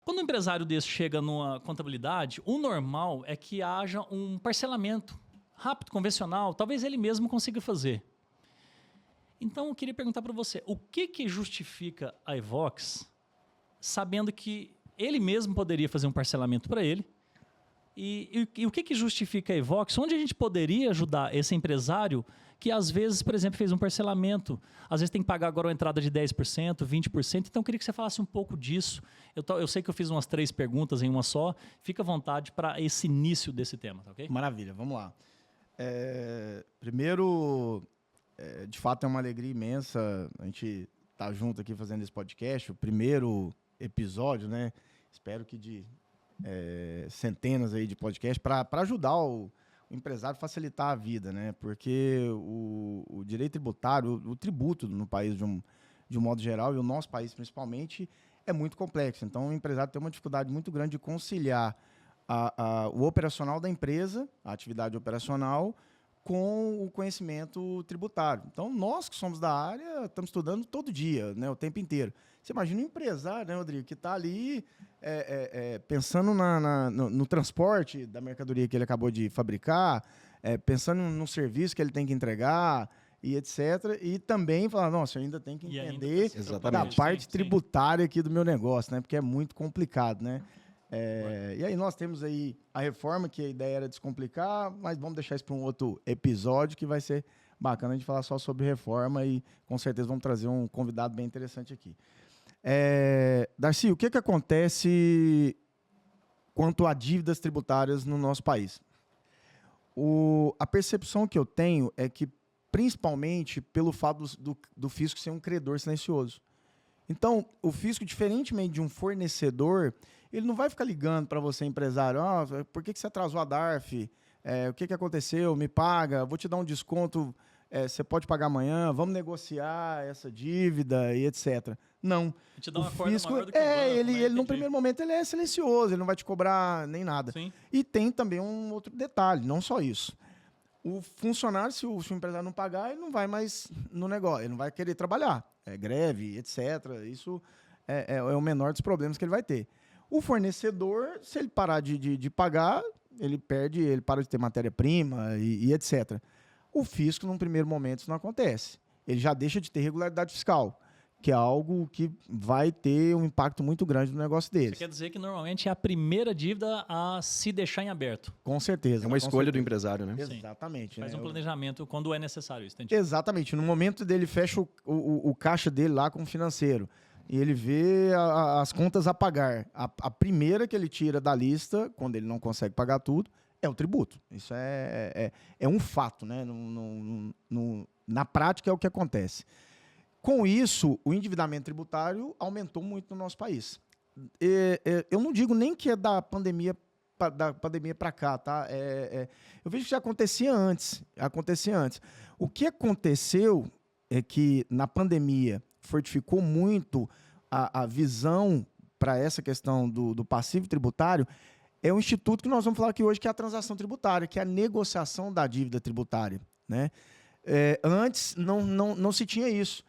Quando um empresário desse chega numa contabilidade, o normal é que haja um parcelamento rápido, convencional, talvez ele mesmo consiga fazer. Então, eu queria perguntar para você, o que justifica a Evox, sabendo que ele mesmo poderia fazer um parcelamento para ele, e o que justifica a Evox? Onde a gente poderia ajudar esse empresário que, às vezes, por exemplo, fez um parcelamento, às vezes tem que pagar agora uma entrada de 10%, 20%, então eu queria que você falasse um pouco disso. Eu sei que eu fiz umas 3 perguntas em uma só, fica à vontade para esse início desse tema, tá ok? Maravilha, vamos lá. Primeiro, de fato é uma alegria imensa a gente estar junto aqui fazendo esse podcast, o primeiro episódio, né? Espero que de centenas aí de podcasts para ajudar o empresário a facilitar a vida, né? Porque o direito tributário, o tributo no país de um modo geral, e o nosso país principalmente, é muito complexo. Então, o empresário tem uma dificuldade muito grande de conciliar o operacional da empresa, a atividade operacional, com o conhecimento tributário. Então, nós que somos da área, estamos estudando todo dia, né, o tempo inteiro. Você imagina um empresário, né, Rodrigo, que está ali pensando no transporte da mercadoria que ele acabou de fabricar, pensando no serviço que ele tem que entregar, e etc. E também falar, nossa, eu ainda tenho que entender da parte tributária aqui do meu negócio, né, porque é muito complicado, né? E aí nós temos aí a reforma, que a ideia era descomplicar, mas vamos deixar isso para um outro episódio que vai ser bacana a gente falar só sobre reforma e com certeza vamos trazer um convidado bem interessante aqui. Darcy, o que acontece quanto a dívidas tributárias no nosso país? A percepção que eu tenho é que, principalmente pelo fato do fisco ser um credor silencioso. Então, o fisco, diferentemente de um fornecedor, ele não vai ficar ligando para você, empresário, por que você atrasou a DARF? O que aconteceu? Me paga, vou te dar um desconto, você pode pagar amanhã, vamos negociar essa dívida e etc. Não. Te dá uma o fisco, maior do que o banco, ele no primeiro momento ele é silencioso, ele não vai te cobrar nem nada. Sim. E tem também um outro detalhe, não só isso. O funcionário, se o empresário não pagar, ele não vai mais no negócio, ele não vai querer trabalhar. Greve, etc. Isso é o menor dos problemas que ele vai ter. O fornecedor, se ele parar de pagar, ele para de ter matéria-prima e etc. O fisco, num primeiro momento, isso não acontece. Ele já deixa de ter regularidade fiscal, que é algo que vai ter um impacto muito grande no negócio deles. Você quer dizer que normalmente é a primeira dívida a se deixar em aberto? Com certeza. É uma escolha do empresário, né? Exatamente. Faz um planejamento quando é necessário isso. Entendi. Exatamente. No momento dele fecha o caixa dele lá com o financeiro e ele vê as contas a pagar. A primeira que ele tira da lista, quando ele não consegue pagar tudo, é o tributo. Isso é um fato, né? Na prática é o que acontece. Com isso, o endividamento tributário aumentou muito no nosso país. Eu não digo nem que é da pandemia para cá, tá? Eu vejo que já acontecia antes. O que aconteceu é que na pandemia fortificou muito a visão para essa questão do passivo tributário. É um instituto que nós vamos falar aqui hoje, que é a transação tributária, que é a negociação da dívida tributária, né? Antes não se tinha isso.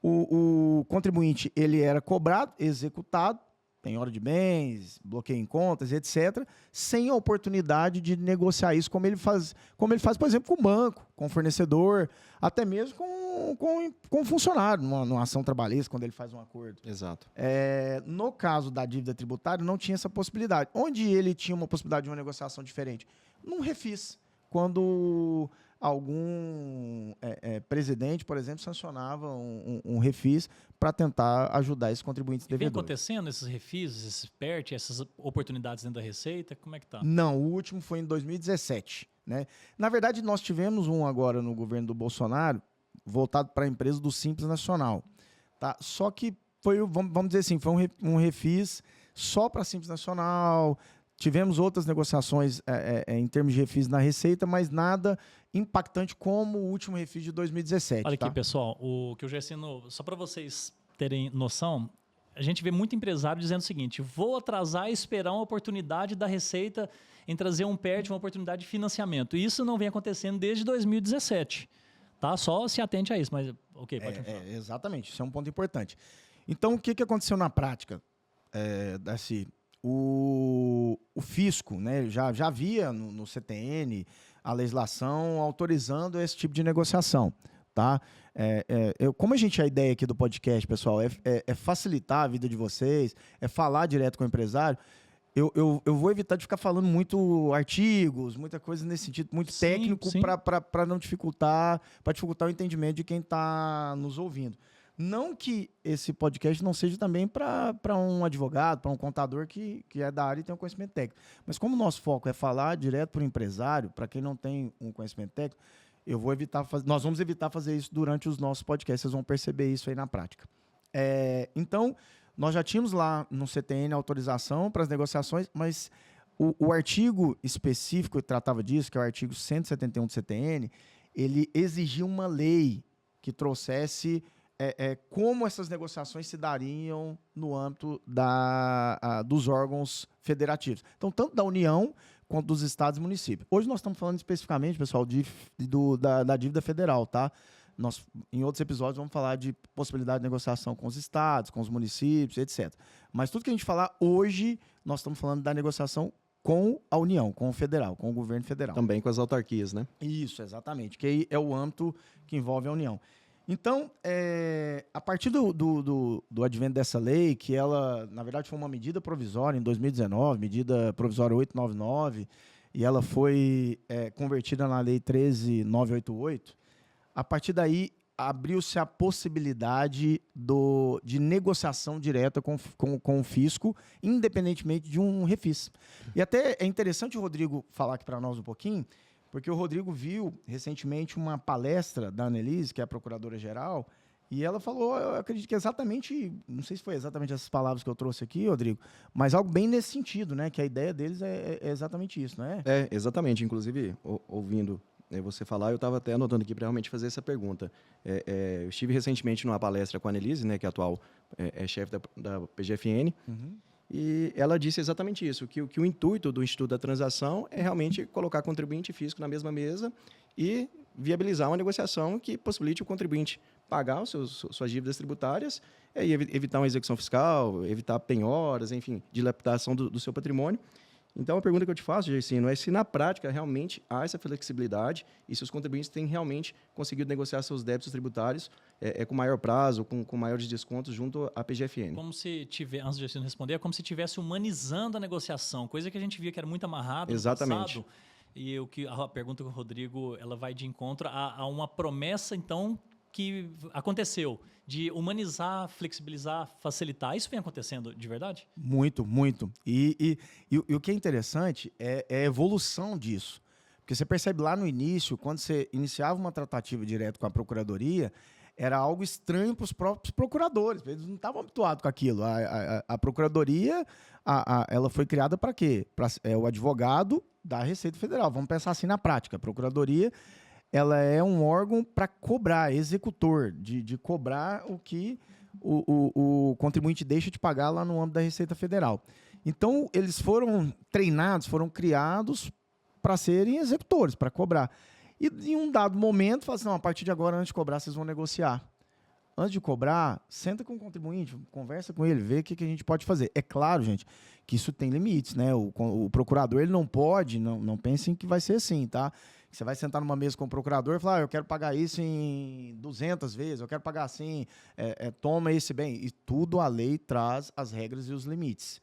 O contribuinte ele era cobrado, executado, tem hora de bens, bloqueio em contas, etc., sem a oportunidade de negociar isso como ele faz, por exemplo, com o banco, com o fornecedor, até mesmo com o funcionário, numa ação trabalhista, quando ele faz um acordo. Exato. No caso da dívida tributária, não tinha essa possibilidade. Onde ele tinha uma possibilidade de uma negociação diferente? Num refis. Quando algum presidente, por exemplo, sancionava um refis para tentar ajudar esses contribuintes devedores. Vem acontecendo esses refis, esses PERT, essas oportunidades dentro da Receita? Como é que está? Não, o último foi em 2017. Né? Na verdade, nós tivemos um agora no governo do Bolsonaro, voltado para a empresa do Simples Nacional. Tá? Só que foi, vamos dizer assim, foi um refis só para Simples Nacional. Tivemos outras negociações em termos de refis na Receita, mas nada impactante como o último refis de 2017. Olha tá? aqui, pessoal, o que eu já ensino, só para vocês terem noção, a gente vê muito empresário dizendo o seguinte: vou atrasar e esperar uma oportunidade da Receita em trazer um PERT, uma oportunidade de financiamento. E isso não vem acontecendo desde 2017. Tá? Só se atente a isso, mas ok, pode continuar. Exatamente, isso é um ponto importante. Então, o que aconteceu na prática, Darcy? o fisco, né, já havia no CTN a legislação autorizando esse tipo de negociação. Tá? Como a ideia aqui do podcast, pessoal, é facilitar a vida de vocês, é falar direto com o empresário, eu vou evitar de ficar falando muito artigos, muita coisa nesse sentido, muito técnico, para não dificultar, para dificultar o entendimento de quem está nos ouvindo. Não que esse podcast não seja também para um advogado, para um contador que é da área e tem um conhecimento técnico. Mas como o nosso foco é falar direto para o empresário, para quem não tem um conhecimento técnico, nós vamos evitar fazer isso durante os nossos podcasts, vocês vão perceber isso aí na prática. Então, nós já tínhamos lá no CTN autorização para as negociações, mas o artigo específico que tratava disso, que é o artigo 171 do CTN, ele exigia uma lei que trouxesse como essas negociações se dariam no âmbito dos órgãos federativos. Então, tanto da União quanto dos estados e municípios. Hoje nós estamos falando especificamente, pessoal, da dívida federal, tá? Nós, em outros episódios, vamos falar de possibilidade de negociação com os estados, com os municípios, etc. Mas tudo que a gente falar hoje, nós estamos falando da negociação com a União, com o federal, com o governo federal. Também com as autarquias, né? Isso, exatamente, que aí é o âmbito que envolve a União. Então, a partir do advento dessa lei, que ela, na verdade, foi uma medida provisória em 2019, medida provisória 899, e ela foi convertida na lei 13988, a partir daí abriu-se a possibilidade de negociação direta com o fisco, independentemente de um refis. E até é interessante o Rodrigo falar aqui para nós um pouquinho, porque o Rodrigo viu recentemente uma palestra da Annelise, que é a procuradora-geral, e ela falou, eu acredito que exatamente, não sei se foi exatamente essas palavras que eu trouxe aqui, Rodrigo, mas algo bem nesse sentido, né? Que a ideia deles é exatamente isso, não é? Exatamente. Inclusive, ouvindo você falar, eu estava até anotando aqui para realmente fazer essa pergunta. Eu estive recentemente numa palestra com a Annelise, né, que é atual chefe da PGFN, e ela disse exatamente isso, que o intuito do Instituto da Transação é realmente colocar contribuinte e fisco na mesma mesa e viabilizar uma negociação que possibilite o contribuinte pagar suas dívidas tributárias e evitar uma execução fiscal, evitar penhoras, enfim, dilapidação do seu patrimônio. Então, a pergunta que eu te faço, Gersino, é se na prática realmente há essa flexibilidade e se os contribuintes têm realmente conseguido negociar seus débitos tributários com maior prazo, com maiores descontos junto à PGFN. Como se antes de Gersino responder, é como se estivesse humanizando a negociação, coisa que a gente via que era muito amarrada no passado. E a pergunta do Rodrigo, ela vai de encontro a uma promessa, então, que aconteceu, de humanizar, flexibilizar, facilitar. Isso vem acontecendo de verdade? Muito, muito. E o que é interessante é a evolução disso. Porque você percebe lá no início, quando você iniciava uma tratativa direto com a Procuradoria, era algo estranho para os próprios procuradores. Eles não estavam habituados com aquilo. A Procuradoria, ela foi criada para quê? O advogado da Receita Federal. Vamos pensar assim na prática. A Procuradoria, ela é um órgão para cobrar, executor, de cobrar o que o contribuinte deixa de pagar lá no âmbito da Receita Federal. Então, eles foram treinados, foram criados para serem executores, para cobrar. E em um dado momento, fala assim, não, a partir de agora, antes de cobrar, vocês vão negociar. Antes de cobrar, senta com o contribuinte, conversa com ele, vê o que a gente pode fazer. É claro, gente, que isso tem limites, né? O procurador, ele não pode, não pensem que vai ser assim, tá? Você vai sentar numa mesa com o procurador e falar, eu quero pagar isso em 200 vezes, eu quero pagar assim, toma esse bem. E tudo a lei traz as regras e os limites.